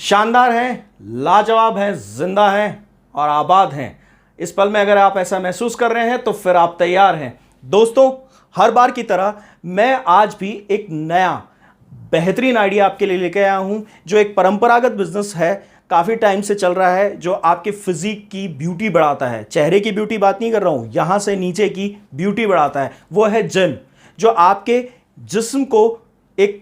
शानदार हैं, लाजवाब हैं, जिंदा हैं और आबाद हैं। इस पल में अगर आप ऐसा महसूस कर रहे हैं तो फिर आप तैयार हैं। दोस्तों, हर बार की तरह मैं आज भी एक नया बेहतरीन आइडिया आपके लिए लेके आया हूं, जो एक परंपरागत बिजनेस है, काफ़ी टाइम से चल रहा है, जो आपके फिजिक की ब्यूटी बढ़ाता है। चेहरे की ब्यूटी बात नहीं कर रहा हूं, यहां से नीचे की ब्यूटी बढ़ाता है। वो है जिम, जो आपके जिस्म को एक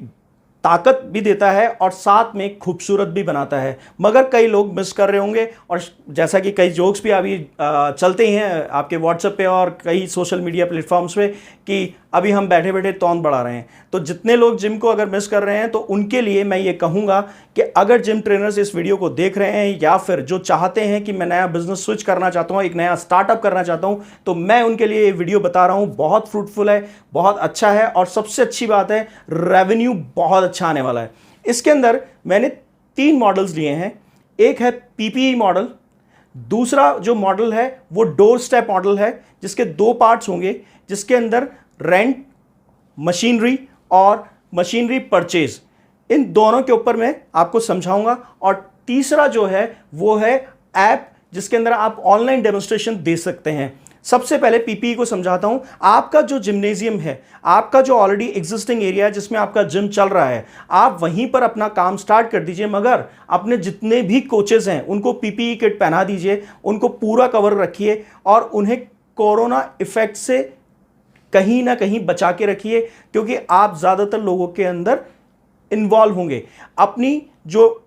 ताकत भी देता है और साथ में खूबसूरत भी बनाता है। मगर कई लोग मिस कर रहे होंगे, और जैसा कि कई जोक्स भी अभी चलते ही हैं आपके व्हाट्सएप पे और कई सोशल मीडिया प्लेटफॉर्म्स पे कि अभी हम बैठे बैठे तौन बढ़ा रहे हैं। तो जितने लोग जिम को अगर मिस कर रहे हैं तो उनके लिए मैं ये कहूँगा कि अगर जिम ट्रेनर्स इस वीडियो को देख रहे हैं या फिर जो चाहते हैं कि मैं नया बिजनेस स्विच करना चाहता हूँ, एक नया स्टार्टअप करना चाहता हूँ, तो मैं उनके लिए ये वीडियो बता रहा हूँ। बहुत फ्रूटफुल है, बहुत अच्छा है, और सबसे अच्छी बात है रेवेन्यू बहुत अच्छा आने वाला है। इसके अंदर मैंने 3 मॉडल्स लिए हैं। एक है पीपीई मॉडल, दूसरा जो मॉडल है वो डोर स्टेप मॉडल है, जिसके 2 पार्ट्स होंगे, जिसके अंदर रेंट, मशीनरी और मशीनरी परचेज, इन दोनों के ऊपर मैं आपको समझाऊंगा। और तीसरा जो है वो है ऐप, जिसके अंदर आप ऑनलाइन डेमोन्स्ट्रेशन दे सकते हैं। सबसे पहले पीपीई को समझाता हूं। आपका जो जिम्नेजियम है, आपका जो ऑलरेडी एग्जिस्टिंग एरिया है जिसमें आपका जिम चल रहा है, आप वहीं पर अपना काम स्टार्ट कर दीजिए। मगर अपने जितने भी कोचेस हैं उनको पीपीई किट पहना दीजिए, उनको पूरा कवर रखिए और उन्हें कोरोना इफेक्ट से कहीं ना कहीं बचा के रखिए, क्योंकि आप ज़्यादातर लोगों के अंदर इन्वॉल्व होंगे। अपनी जो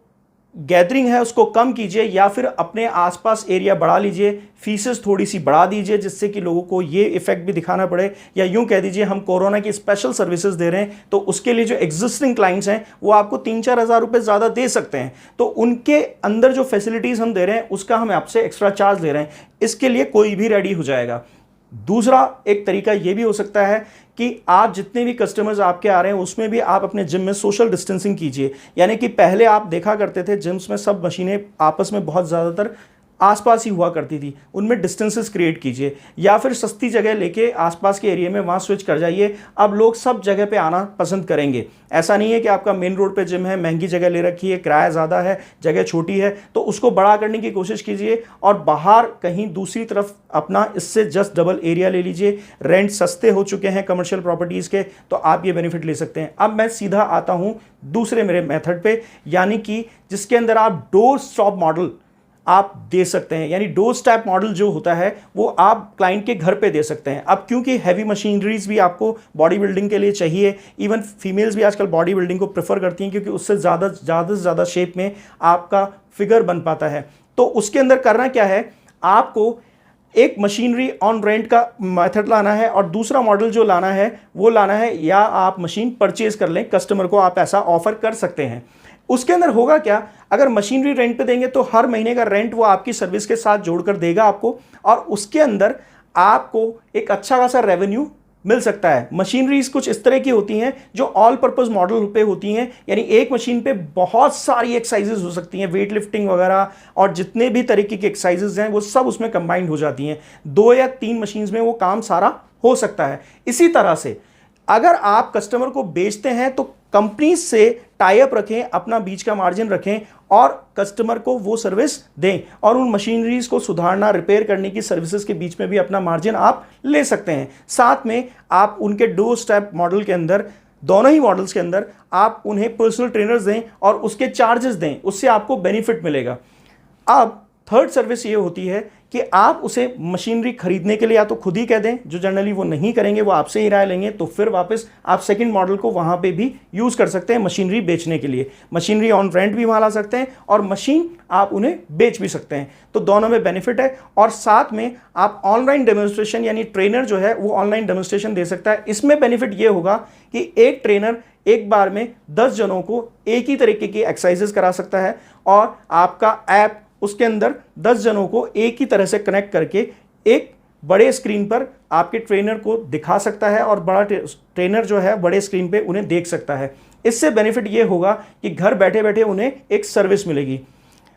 गैदरिंग है उसको कम कीजिए या फिर अपने आसपास एरिया बढ़ा लीजिए, फीसेस थोड़ी सी बढ़ा दीजिए, जिससे कि लोगों को ये इफेक्ट भी दिखाना पड़े। या यूं कह दीजिए हम कोरोना की स्पेशल सर्विसेज दे रहे हैं, तो उसके लिए जो एग्जिस्टिंग क्लाइंट्स हैं वो आपको 3-4 हज़ार रुपये ज़्यादा दे सकते हैं। तो उनके अंदर जो फैसिलिटीज़ हम दे रहे हैं उसका हम आपसे एक्स्ट्रा चार्ज ले रहे हैं। इसके लिए कोई भी रेडी हो जाएगा। दूसरा एक तरीका यह भी हो सकता है कि आप जितने भी कस्टमर्स आपके आ रहे हैं उसमें भी आप अपने जिम में सोशल डिस्टेंसिंग कीजिए। यानी कि पहले आप देखा करते थे जिम्स में सब मशीनें आपस में बहुत ज़्यादातर आसपास ही हुआ करती थी, उनमें डिस्टेंसेस क्रिएट कीजिए, या फिर सस्ती जगह लेके आसपास के एरिया में वहाँ स्विच कर जाइए। अब लोग सब जगह पे आना पसंद करेंगे। ऐसा नहीं है कि आपका मेन रोड पे जिम है, महंगी जगह ले रखी है, किराया ज़्यादा है, जगह छोटी है, तो उसको बड़ा करने की कोशिश कीजिए और बाहर कहीं दूसरी तरफ अपना इससे जस्ट डबल एरिया ले लीजिए। रेंट सस्ते हो चुके हैं कमर्शियल प्रॉपर्टीज़ के, तो आप ये बेनिफिट ले सकते हैं। अब मैं सीधा आता हूँ दूसरे मेरे मेथड पे, यानी कि जिसके अंदर आप डोर स्टॉप मॉडल आप दे सकते हैं। यानी डोर स्टेप मॉडल जो होता है वो आप क्लाइंट के घर पे दे सकते हैं। अब क्योंकि हैवी मशीनरीज भी आपको बॉडी बिल्डिंग के लिए चाहिए, इवन फीमेल्स भी आजकल बॉडी बिल्डिंग को प्रेफर करती हैं, क्योंकि उससे ज़्यादा से ज़्यादा शेप में आपका फिगर बन पाता है। तो उसके अंदर करना क्या है, आपको एक मशीनरी ऑन रेंट का मेथड लाना है और दूसरा मॉडल जो लाना है वो लाना है या आप मशीन परचेज कर लें, कस्टमर को आप ऐसा ऑफर कर सकते हैं। उसके अंदर होगा क्या, अगर मशीनरी रेंट पे देंगे तो हर महीने का रेंट वो आपकी सर्विस के साथ जोड़कर देगा आपको, और उसके अंदर आपको एक अच्छा खासा रेवेन्यू मिल सकता है। मशीनरीज कुछ इस तरह की होती हैं जो ऑल पर्पस मॉडल पे होती हैं, यानी एक मशीन पे बहुत सारी एक्सरसाइजेज हो सकती हैं, वेट लिफ्टिंग वगैरह और जितने भी तरीके की एक्सरसाइजेज हैं वो सब उसमें कंबाइंड हो जाती हैं। 2 या 3 मशीन्स में वो काम सारा हो सकता है। इसी तरह से अगर आप कस्टमर को बेचते हैं तो कंपनी से टाई अप रखें, अपना बीच का मार्जिन रखें और कस्टमर को वो सर्विस दें, और उन मशीनरीज को सुधारना, रिपेयर करने की सर्विसेज के बीच में भी अपना मार्जिन आप ले सकते हैं। साथ में आप उनके डोर स्टेप मॉडल के अंदर, दोनों ही मॉडल्स के अंदर आप उन्हें पर्सनल ट्रेनर्स दें और उसके चार्जेस दें, उससे आपको बेनिफिट मिलेगा। अब थर्ड सर्विस ये होती है कि आप उसे मशीनरी खरीदने के लिए या तो खुद ही कह दें, जो जनरली वो नहीं करेंगे, वो आपसे ही राय लेंगे, तो फिर वापस आप सेकंड मॉडल को वहां पे भी यूज कर सकते हैं मशीनरी बेचने के लिए। मशीनरी ऑन रेंट भी वहां ला सकते हैं और मशीन आप उन्हें बेच भी सकते हैं, तो दोनों में बेनिफिट है। और साथ में आप ऑनलाइन डेमोन्स्ट्रेशन, यानी ट्रेनर जो है वो ऑनलाइन डेमोन्स्ट्रेशन दे सकता है। इसमें बेनिफिट ये होगा कि एक ट्रेनर एक बार में 10 जनों को एक ही तरीके की एक्सरसाइजेस करा सकता है, और आपका ऐप उसके अंदर 10 जनों को एक ही तरह से कनेक्ट करके एक बड़े स्क्रीन पर आपके ट्रेनर को दिखा सकता है, और बड़ा ट्रेनर जो है बड़े स्क्रीन पे उन्हें देख सकता है। इससे बेनिफिट ये होगा कि घर बैठे बैठे उन्हें एक सर्विस मिलेगी।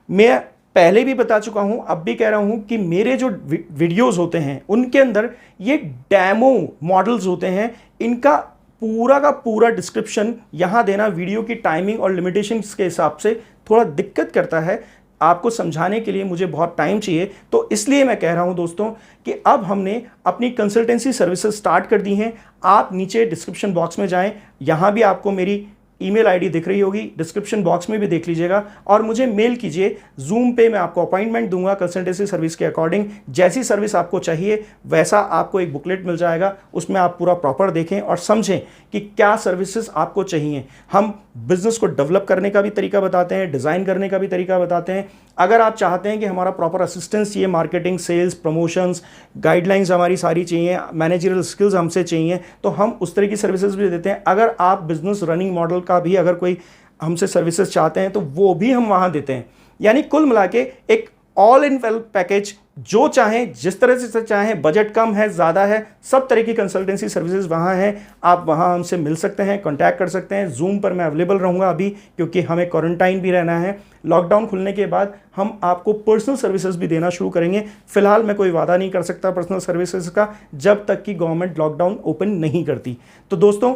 मैं पहले भी बता चुका हूं, अब भी कह रहा हूं कि मेरे जो वीडियोस होते हैं उनके अंदर ये डेमो मॉडल्स होते हैं, इनका पूरा का पूरा डिस्क्रिप्शन यहां देना वीडियो की टाइमिंग और लिमिटेशंस के हिसाब से थोड़ा दिक्कत करता है, आपको समझाने के लिए मुझे बहुत टाइम चाहिए। तो इसलिए मैं कह रहा हूं दोस्तों कि अब हमने अपनी कंसल्टेंसी सर्विसेज स्टार्ट कर दी हैं। आप नीचे डिस्क्रिप्शन बॉक्स में जाएं, यहां भी आपको मेरी ईमेल आईडी दिख रही होगी, डिस्क्रिप्शन बॉक्स में भी देख लीजिएगा और मुझे मेल कीजिए। जूम पे मैं आपको अपॉइंटमेंट दूंगा कंसल्टेंसी सर्विस के अकॉर्डिंग। जैसी सर्विस आपको चाहिए वैसा आपको एक बुकलेट मिल जाएगा, उसमें आप पूरा प्रॉपर देखें और समझें कि क्या सर्विसेज आपको चाहिए। हम बिजनेस को डेवलप करने का भी तरीका बताते हैं, डिज़ाइन करने का भी तरीका बताते हैं। अगर आप चाहते हैं कि हमारा प्रॉपर असिस्टेंस चाहिए, मार्केटिंग, सेल्स, प्रमोशंस, गाइडलाइंस हमारी सारी चाहिए, मैनेजरियल स्किल्स हमसे चाहिए, तो हम उस तरह की सर्विसेज भी देते हैं। अगर आप बिजनेस रनिंग मॉडल का भी अगर कोई हमसे सर्विसेज चाहते हैं तो वो भी हम वहाँ देते हैं। यानी कुल मिला के एक ऑल इन वेल पैकेज, जो चाहें जिस तरह से चाहें, बजट कम है ज़्यादा है, सब तरह की कंसल्टेंसी सर्विसेज वहाँ हैं। आप वहाँ हमसे मिल सकते हैं, कांटेक्ट कर सकते हैं। जूम पर मैं अवेलेबल रहूँगा अभी, क्योंकि हमें क्वारंटाइन भी रहना है। लॉकडाउन खुलने के बाद हम आपको पर्सनल सर्विसेज भी देना शुरू करेंगे। फिलहाल मैं कोई वादा नहीं कर सकता पर्सनल सर्विसेज का, जब तक कि गवर्नमेंट लॉकडाउन ओपन नहीं करती। तो दोस्तों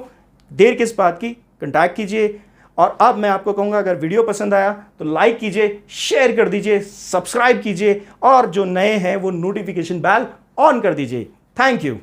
देर किस बात की, कांटेक्ट कीजिए। और अब मैं आपको कहूँगा, अगर वीडियो पसंद आया तो लाइक कीजिए, शेयर कर दीजिए, सब्सक्राइब कीजिए और जो नए हैं वो नोटिफिकेशन बेल ऑन कर दीजिए। Thank you.